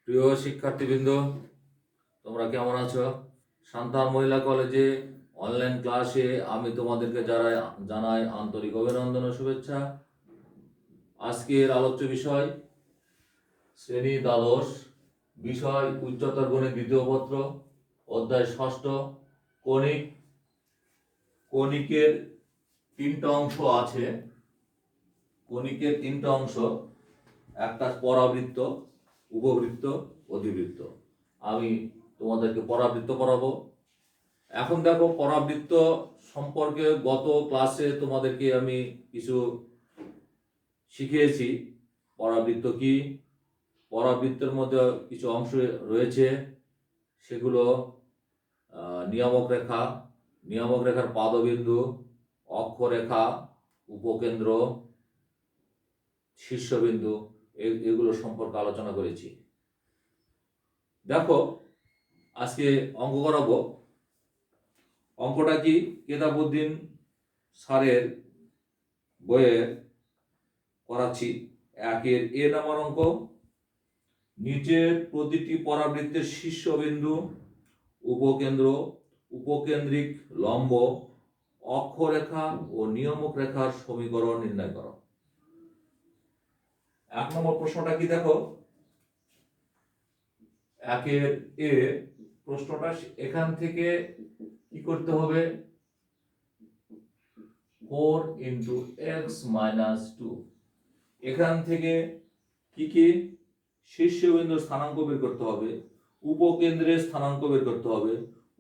প্রিয় শিক্ষার্থীবৃন্দ, তোমরা কেমন আছো? সান্তাল মহিলা কলেজে অনলাইন ক্লাসে আমি তোমাদেরকে জানাই আন্তরিক অভিনন্দন ও শুভেচ্ছা। আজকের আলোচ্য বিষয় শ্রেণী দ্বাদশ, বিষয় উচ্চতর গণিত দ্বিতীয় পত্র, অধ্যায় ষষ্ঠ, কণিক। কণিকের তিনটা অংশ আছে। কণিকের তিনটা অংশ, একটা পরাবৃত্ত, উপবৃত্ত, অধিবৃত্ত। আমি তোমাদেরকে পরাবৃত্ত পড়াবো। এখন দেখো, পরাবৃত্ত সম্পর্কে গত ক্লাসে তোমাদেরকে আমি কিছু শিখিয়েছি। পরাবৃত্ত কি, পরাবৃত্তের মধ্যে কিছু অংশ রয়েছে, সেগুলো নিয়ামক রেখা, নিয়ামক রেখার পাদবিন্দু, অক্ষরেখা, উপকেন্দ্র, শীর্ষবিন্দু, এগুলো সম্পর্কে আলোচনা করেছি। দেখো, আজকে অঙ্ক করাবো। অঙ্কটা কি? কেতাবউদ্দিন স্যারের বইয়ের করাচ্ছি। 1-এর এ নাম্বার অঙ্ক। নিচের প্রতিটি পরাবৃত্তের শীর্ষবিন্দু, উপকেন্দ্র, উপকেন্দ্রিক লম্ব, অক্ষরেখা ও নিয়ামক রেখার সমীকরণ নির্ণয় করো। 1 নম্বর প্রশ্নটা কি দেখো, 1-এর এ প্রশ্নটা এখান থেকে কি করতে হবে? 4 × x - 2, এখান থেকে কি কি? শীর্ষবিন্দুর স্থানাঙ্ক বের করতে হবে, উপকেন্দ্রের স্থানাঙ্ক বের করতে হবে,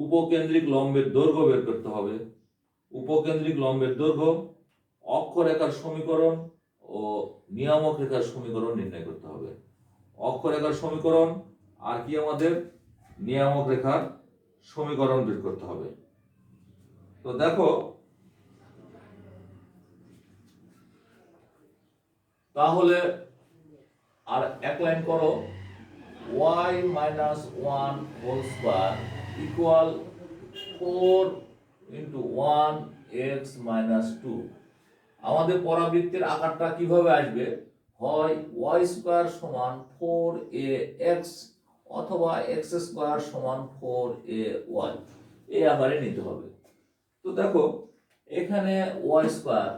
উপকেন্দ্রিক লম্বের দৈর্ঘ্য বের করতে হবে, উপকেন্দ্রিক লম্বের দৈর্ঘ্য, অক্ষরেখার সমীকরণ ও নিয়ামক রেখার সমীকরণ নির্ণয় করতে হবে। অক্ষরেখার সমীকরণ আর কি? আমাদের নিয়ামক রেখার সমীকরণ বের করতে হবে। তো দেখো, তাহলে আর এক লাইন করো। y - 1 whole square equal 4 × 1 x - 2। আমাদের পরাবৃত্তের আকারটা কিভাবে আসবে? হয় y স্কয়ার সমান 4ax অথবা x স্কয়ার সমান 4ay, এই আকারে নিতে হবে। তো দেখো, এখানে y square,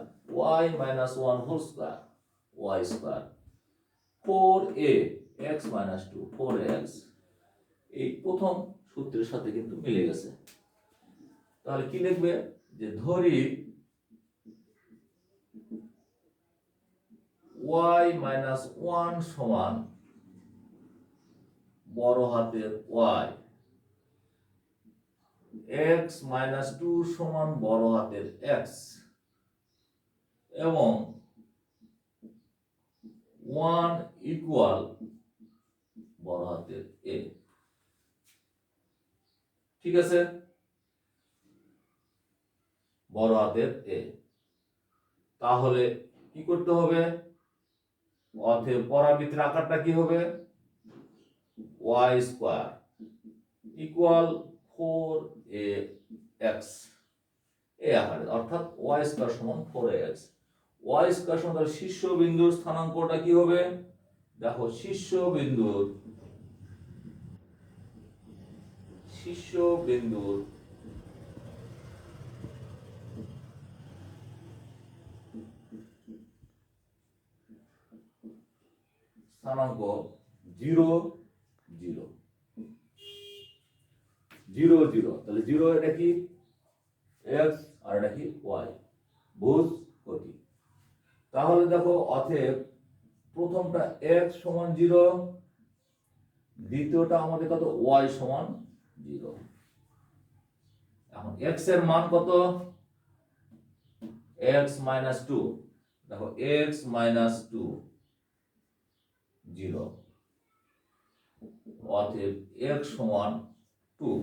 y - 1 whole square, y square, 4a x - 2, 4x, এই প্রথম সূত্রের সাথে কিন্তু মিলে গেছে। তাহলে কি লিখবে? যে ধরি y - 1 সমান বড় হাতের y, x - 2 সমান বড় হাতের x, এবং 1 ইকুয়াল বড় হাতের a। ঠিক আছে, বড় হাতের a। তাহলে কি করতে হবে? অতএব পরাবৃত্তের আকারটা কি হবে? y স্কয়ার ইকুয়াল 4ax, এই আকারে, অর্থাৎ y স্কয়ার সমান 4ax। y স্কয়ার সমান, শীর্ষবিন্দুর স্থানাঙ্কটা কি হবে? দেখো, শীর্ষবিন্দুর স্থানাঙ্ক 0 0 0 0। তাহলে 0 এটা কি? x, আর এটা কি? y। বুঝ কটি? তাহলে দেখো, অতএব প্রথমটা x সমান 0, দ্বিতীয়টা আমাদের কত? y সমান 0। এখন x এর মান কত? x - 2। দেখো, x - 2 0, অতএব x সমান 2।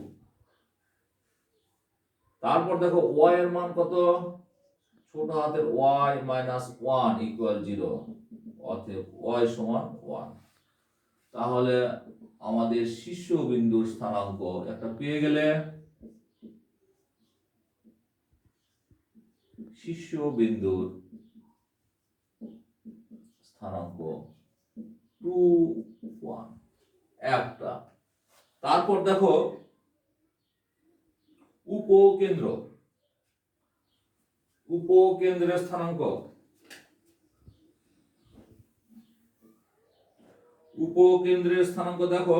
তারপর দেখো, y এর মান কত? ছোট হাতের y - 1 ইকুয়াল 0, অতএব y সমান 1। তাহলে আমাদের শীর্ষবিন্দুর স্থানাঙ্ক একটা পেয়ে গেলে, শীর্ষবিন্দুর স্থানাঙ্ক 2 1। একটা। তারপর দেখো উপকেন্দ্র, উপকেন্দ্রের স্থানাঙ্ক, উপকেন্দ্রের স্থানাঙ্ক দেখো,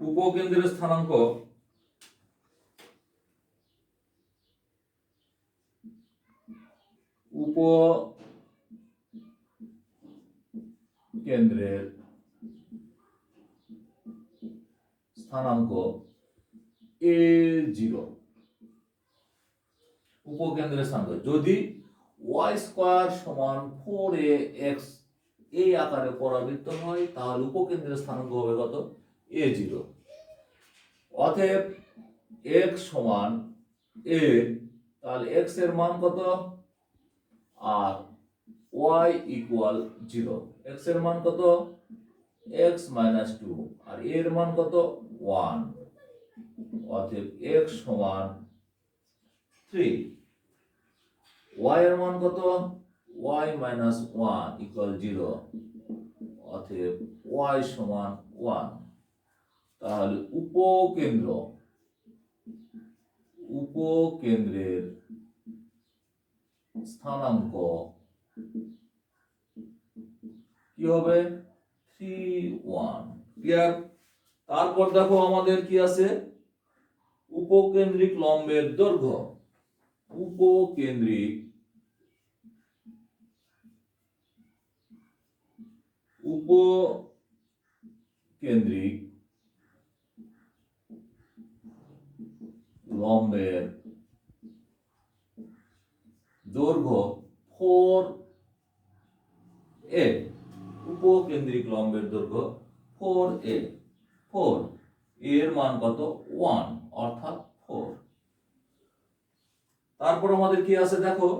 উপকেন্দ্রের স্থানাঙ্ক উপকেন্দ্রের স্থানাঙ্ক a0, উপকেন্দ্রের স্থানাঙ্ক যদি y স্কয়ার সমান 4ax এই আকারে পরাবৃত্ত হয় তাহলে উপকেন্দ্রের স্থানাঙ্ক হবে কত? a0। অতএব x সমান a, তাহলে x এর মান কত? আর y ইকুয়াল 0। x এর মান কত? x মাইনাস 2 আর a এর মান কত? 1। অতএব x সমান 3। y এর মান কত? y minus 1 equal 0। অতএব y সমান 1। তাহলে উপকেন্দ্রের স্থানাঙ্ক কি হবে? 3, 1। ক্লিয়ার? তারপর দেখো আমাদের কি আছে? উপকেন্দ্রিক লম্বের দৈর্ঘ্য, উপকেন্দ্রিক লম্বের দৈর্ঘ্য 4a, উপকেন্দ্রিক লম্বের দৈর্ঘ্য 4a। 4 এর মান কত? 1 অর্থাৎ 4। তারপর আমাদের কি আছে দেখো,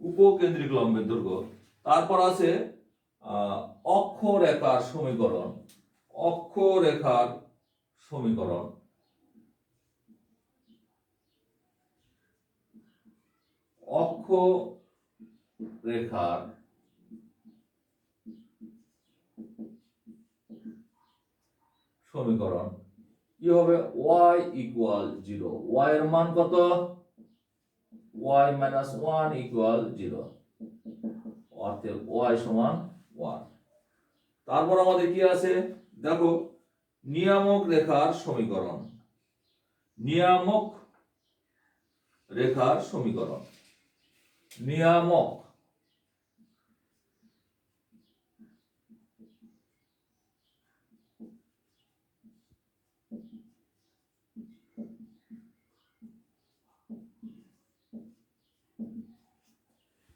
উপকেন্দ্রিক লম্বের দৈর্ঘ্য। তারপর আছে অক্ষরেখার সমীকরণ, অক্ষরেখার সমীকরণ। অক্ষরেখার সমীকরণ কি হবে? y equal 0। y এর মান কত? y minus 1 equal 0। অতএব y সমান 1। তারপর আমাদের কি আছে দেখো, নিয়ামক রেখার সমীকরণ, নিয়ামক রেখার সমীকরণ। নিয়ামক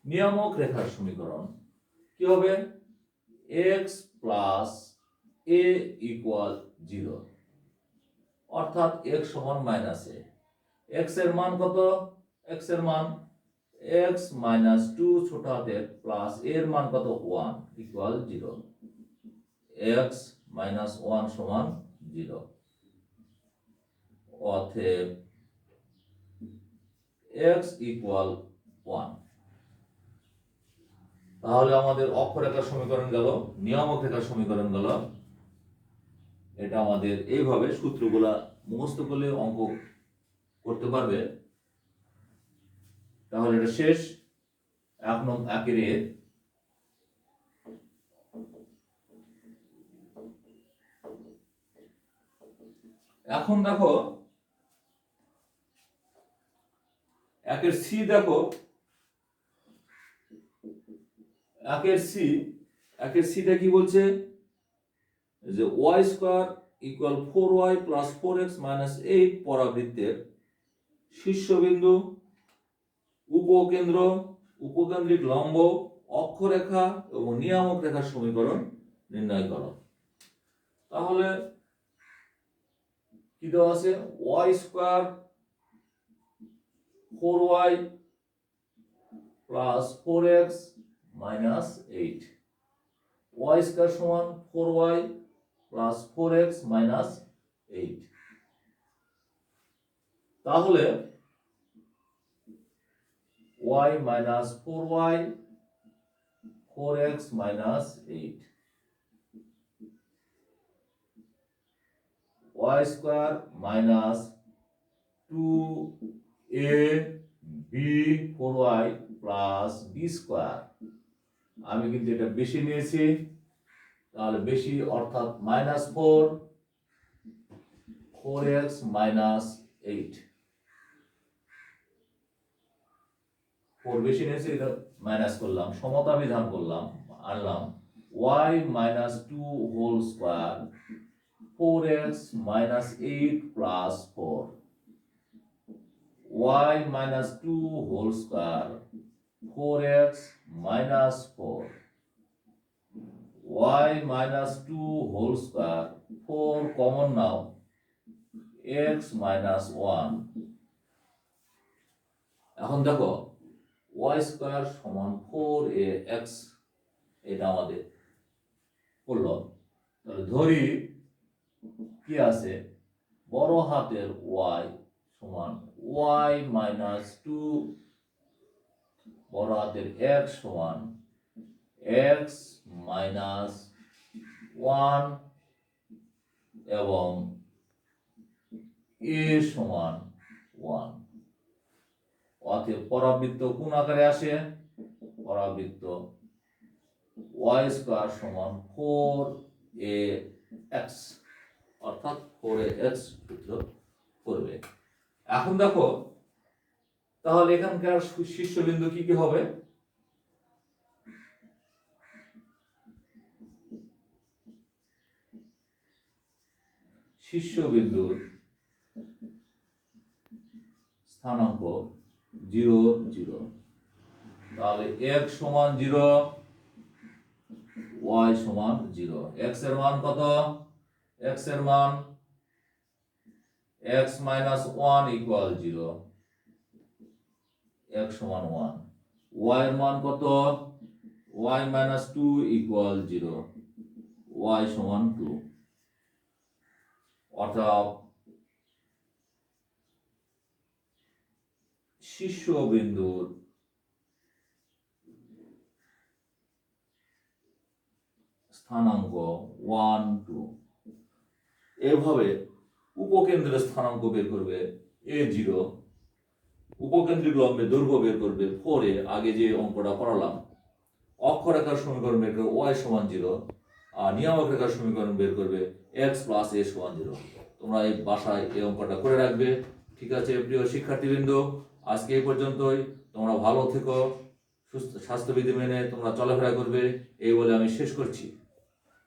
নিয়ামক রেখার সমীকরণ কি হবে? x প্লাস a ইকুয়াল 0, অর্থাৎ x সমান মাইনাস a। x এর মান কত? x এর মান x মাইনাস 2 ছোট হাতের প্লাস a এর মান কত? 1 ইকুয়াল 0। x মাইনাস 1 সমান 0। অতএব x ইকুয়াল 1। তাহলে আমাদের অক্ষরেখার সমীকরণ গেল, নিয়ামক রেখার সমীকরণ গেল। এটা আমাদের এইভাবে সূত্রগুলা মুখস্থ করলে অঙ্ক করতে পারবে। তাহলে এটা শেষ 1 নং একের এ। এখন দেখো একের সি, দেখো একের সিটা কি বলছে? যে y square equal 4y plus 4x minus 8 পরাবৃত্তের শীর্ষবিন্দু, উপকেন্দ্র, উপকেন্দ্রিক লম্ব, অক্ষরেখা এবং নিয়ামক রেখার সমীকরণ নির্ণয় করো। তাহলে কি দেওয়া আছে? y square 4y plus 4x minus 8। y square সমান 4y প্লাস 4x মাইনাস 8। তাহলে y minus 4y 4x minus 8 y square minus 2ab 4y plus b square. আমি কিন্তু এটা বেশি নিয়েছি, তাহলে বেশি অর্থাৎ মাইনাস 4x মাইনাস 8 4 বেশি নিয়েছি, এটা মাইনাস করলাম, সমতা বিধান করলাম, আনলাম y minus 2 whole square 4x minus 8 plus 4 y minus 2 whole square 4x minus 4 y minus 2 whole square 4 common now x minus 1। এখন দেখো y স্কয়ার সমান 4ax, এটা আমাদের করলো। তাহলে ধরি কি আছে, বড় হাতের y সমান y মাইনাস 2, বড় হাতের x সমান x মাইনাস 1 এবং a সমান 1। অতএব পরাবৃত্ত কোন আকারে আসে, পরাবৃত্ত y স্কয়ার সমান 4ax, অর্থাৎ 4ax সূত্র করবে। এখন দেখো তাহলে এখানকার শীর্ষবিন্দু কি কি হবে, শীর্ষবিন্দুর স্থানাঙ্ক 0 0, তাহলে x সমান 0 y সমান 0। x এর মান কত, x এর মান x মাইনাস 1 ইকুয়াল 0, x সমান 1। y এর মান কত, y মাইনাস 2 ইকুয়াল 0, y সমান 2। অর্থাৎ শীর্ষবিন্দুর স্থানাঙ্ক 1 2। এভাবে উপকেন্দ্রের স্থানাঙ্ক বের করবে a0, উপকেন্দ্রিক লম্বের দৈর্ঘ্য বের করবে 4a, আগে যে অঙ্কটা করালাম। অক্ষরেখার সমীকরণ বের করবে y সমান 0, আর নিয়ামক রেখার সমীকরণ বের করবে x প্লাস a সমান 0। তোমরা এই বাসায় এই অঙ্কটা করে রাখবে। ঠিক আছে প্রিয় শিক্ষার্থীবৃন্দ, আজকে এই পর্যন্তই। তোমরা ভালো থেকো, সুস্থ স্বাস্থ্যবিধি মেনে তোমরা চলাফেরা করবে, এই বলে আমি শেষ করছি।